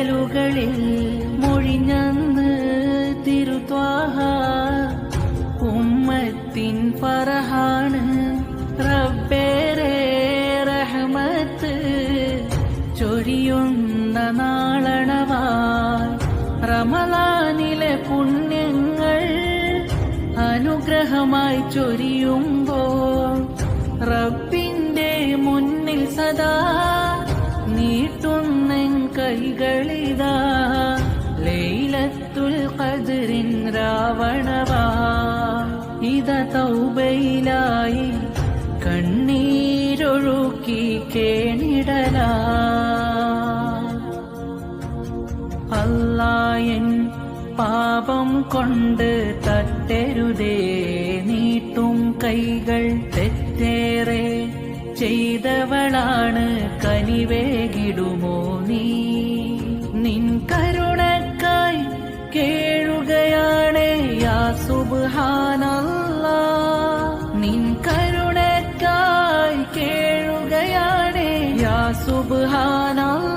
കടലുകളിൽ മൊഴിഞ്ഞന്ന് തിരുത്വാഹ ഉമ്മത്തിൻ ഫറഹാണ് റബ്ബേറെ റഹ്മത്ത് ചൊരിയുന്ന നാളണവായി റമളാനിലെ പുണ്യങ്ങൾ അനുഗ്രഹമായി ചൊരിയുമ്പോൾ റബ്ബിന്റെ മുന്നിൽ സദാ നീട്ടുന്നെൻ കൈകളിതാ ലൈലത്തുൽ ഖദ്റിൻ രാവണവാ ഇത തൗബയിലായി കണ്ണീരൊഴുക്കി കേണിടലാ അല്ലാഹൻ പാപം കൊണ്ട് തട്ടരുതേ നീട്ടും കൈകൾ തെറ്റേറെ ചെയ്തവളാണ് കനിവേകിടുമോ നീ നിൻ കരുണക്കായി കേഴുകയാണ് യാ സുബ്ഹാനല്ലാഹ് നിൻ കരുണക്കായി കേഴുകയാണ് യാ സുബ്ഹാനല്ലാഹ്